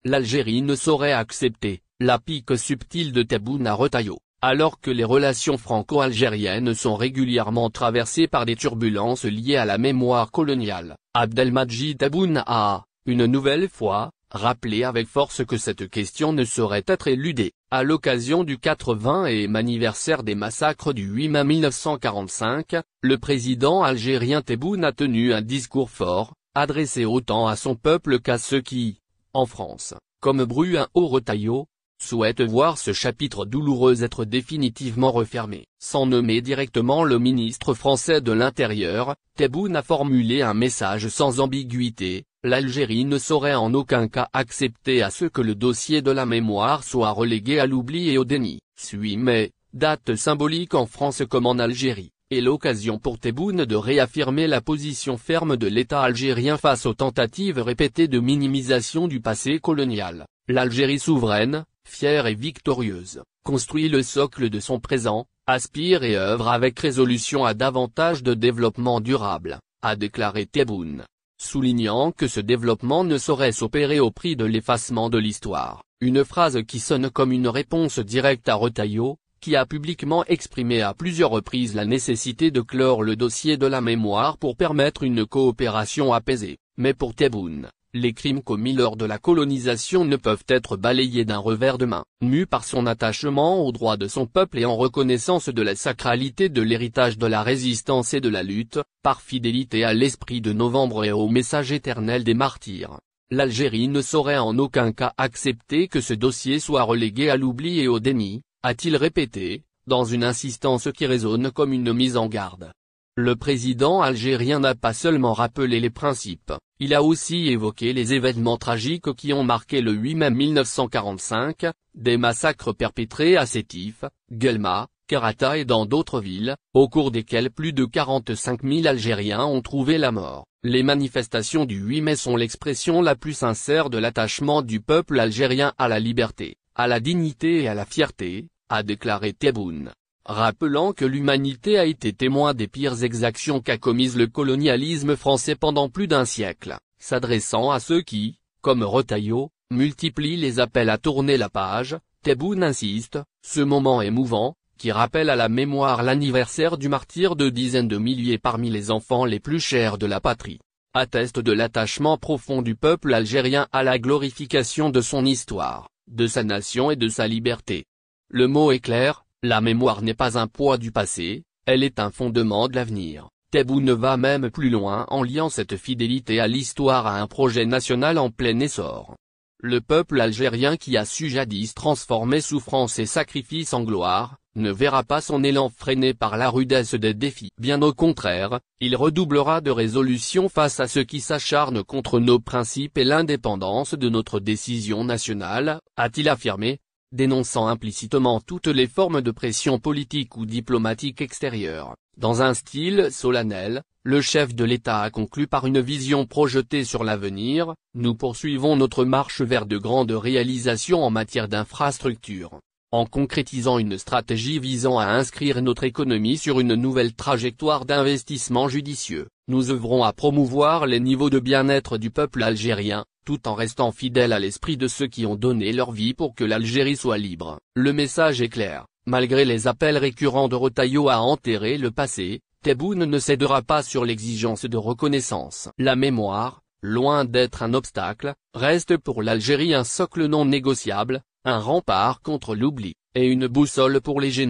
l'Algérie ne saurait accepter la pique subtile de Tebboune à Retailleau, alors que les relations franco-algériennes sont régulièrement traversées par des turbulences liées à la mémoire coloniale. Abdelmadjid Tebboune a, une nouvelle fois, rappelé avec force que cette question ne saurait être éludée. À l'occasion du 80e anniversaire des massacres du 8 mai 1945, le président algérien Tebboune a tenu un discours fort, adressé autant à son peuple qu'à ceux qui, en France, comme Bruin ou Retailleau, souhaitent voir ce chapitre douloureux être définitivement refermé. Sans nommer directement le ministre français de l'Intérieur, Tebboune a formulé un message sans ambiguïté: l'Algérie ne saurait en aucun cas accepter à ce que le dossier de la mémoire soit relégué à l'oubli et au déni. 8 mai, date symbolique en France comme en Algérie, est l'occasion pour Tebboune de réaffirmer la position ferme de l'État algérien face aux tentatives répétées de minimisation du passé colonial. L'Algérie souveraine, fière et victorieuse, construit le socle de son présent, aspire et œuvre avec résolution à davantage de développement durable, a déclaré Tebboune, soulignant que ce développement ne saurait s'opérer au prix de l'effacement de l'histoire, une phrase qui sonne comme une réponse directe à Retailleau, qui a publiquement exprimé à plusieurs reprises la nécessité de clore le dossier de la mémoire pour permettre une coopération apaisée. Mais pour Tebboune, les crimes commis lors de la colonisation ne peuvent être balayés d'un revers de main. Mu par son attachement aux droits de son peuple et en reconnaissance de la sacralité de l'héritage de la résistance et de la lutte, par fidélité à l'esprit de Novembre et au message éternel des martyrs, l'Algérie ne saurait en aucun cas accepter que ce dossier soit relégué à l'oubli et au déni, a-t-il répété, dans une insistance qui résonne comme une mise en garde. Le président algérien n'a pas seulement rappelé les principes, il a aussi évoqué les événements tragiques qui ont marqué le 8 mai 1945, des massacres perpétrés à Sétif, Guelma, Karata et dans d'autres villes, au cours desquels plus de 45 000 Algériens ont trouvé la mort. Les manifestations du 8 mai sont l'expression la plus sincère de l'attachement du peuple algérien à la liberté, à la dignité et à la fierté, a déclaré Tebboune, rappelant que l'humanité a été témoin des pires exactions qu'a commises le colonialisme français pendant plus d'un siècle, s'adressant à ceux qui, comme Retailleau, multiplient les appels à tourner la page. Tebboune insiste, ce moment émouvant, qui rappelle à la mémoire l'anniversaire du martyre de dizaines de milliers parmi les enfants les plus chers de la patrie, atteste de l'attachement profond du peuple algérien à la glorification de son histoire, de sa nation et de sa liberté. Le mot est clair, la mémoire n'est pas un poids du passé, elle est un fondement de l'avenir. Tebboune va même plus loin en liant cette fidélité à l'histoire à un projet national en plein essor. Le peuple algérien qui a su jadis transformer souffrance et sacrifice en gloire, ne verra pas son élan freiné par la rudesse des défis. Bien au contraire, il redoublera de résolution face à ceux qui s'acharnent contre nos principes et l'indépendance de notre décision nationale, a-t-il affirmé, dénonçant implicitement toutes les formes de pression politique ou diplomatique extérieure. Dans un style solennel, le chef de l'État a conclu par une vision projetée sur l'avenir: nous poursuivons notre marche vers de grandes réalisations en matière d'infrastructures, en concrétisant une stratégie visant à inscrire notre économie sur une nouvelle trajectoire d'investissement judicieux. Nous œuvrons à promouvoir les niveaux de bien-être du peuple algérien, tout en restant fidèles à l'esprit de ceux qui ont donné leur vie pour que l'Algérie soit libre. Le message est clair, malgré les appels récurrents de Retailleau à enterrer le passé, Tebboune ne cédera pas sur l'exigence de reconnaissance. La mémoire, loin d'être un obstacle, reste pour l'Algérie un socle non négociable, un rempart contre l'oubli, et une boussole pour les générations.